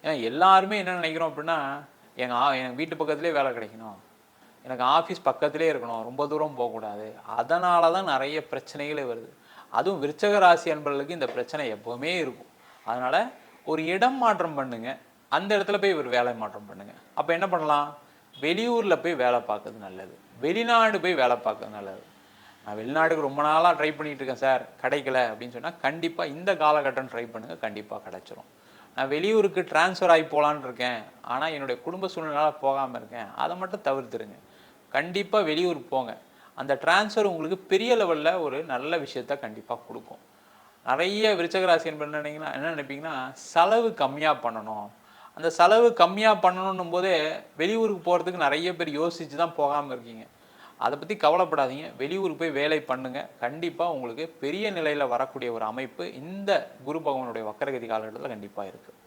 ஏன்னா எல்லாருமே என்ன நினைக்கிறோம் அப்படின்னா, எங்கள் வீட்டு பக்கத்துலேயே வேலை கிடைக்கணும், எனக்கு ஆஃபீஸ் பக்கத்திலே இருக்கணும், ரொம்ப தூரம் போகக்கூடாது. அதனால தான் நிறைய பிரச்சனைகளே வருது. அதுவும் விருச்சக ராசி அன்பர்களுக்கு இந்த பிரச்சனை எப்போவுமே இருக்கும். அதனால் ஒரு இடம் மாற்றம் பண்ணுங்க. அந்த இடத்துல போய் ஒரு வேலை மாற்றம் பண்ணுங்க. அப்போ என்ன பண்ணலாம்? வெளியூரில் போய் வேலை பார்க்கறது நல்லது, வெளிநாடு போய் வேலை பார்க்கறது நல்லது. நான் வெளிநாட்டுக்கு ரொம்ப நாளாக ட்ரை பண்ணிகிட்டு இருக்கேன் சார், கிடைக்கல அப்படின்னு சொன்னால் கண்டிப்பாக இந்த காலகட்டம் ட்ரை பண்ணுங்கள், கண்டிப்பாக கிடைச்சிரும். நான் வெளியூருக்கு ட்ரான்ஸ்ஃபர் ஆகி போகலான்னு இருக்கேன், ஆனால் என்னுடைய குடும்ப சூழ்நிலையால் போகாமல் இருக்கேன், அதை மட்டும் தவிர்த்துருங்க. கண்டிப்பாக வெளியூர் போங்க. அந்த ட்ரான்ஸ்ஃபர் உங்களுக்கு பெரிய லெவலில் ஒரு நல்ல விஷயத்த கண்டிப்பாக கொடுக்கும். நிறைய விருச்சக ராசி என்ன நினைப்பீங்கன்னா, செலவு கம்மியாக பண்ணணும். அந்த செலவு கம்மியாக பண்ணணும் போதே வெளியூருக்கு போகிறதுக்கு நிறைய பேர் யோசித்து தான் போகாமல் இருக்கீங்க. அதை பற்றி கவலைப்படாதீங்க. வெளியூருக்கு போய் வேலை பண்ணுங்கள். கண்டிப்பாக உங்களுக்கு பெரிய நிலையில் வரக்கூடிய ஒரு அமைப்பு இந்த குரு பகவானுடைய வக்கரகதி காலகட்டத்தில் கண்டிப்பாக இருக்குது.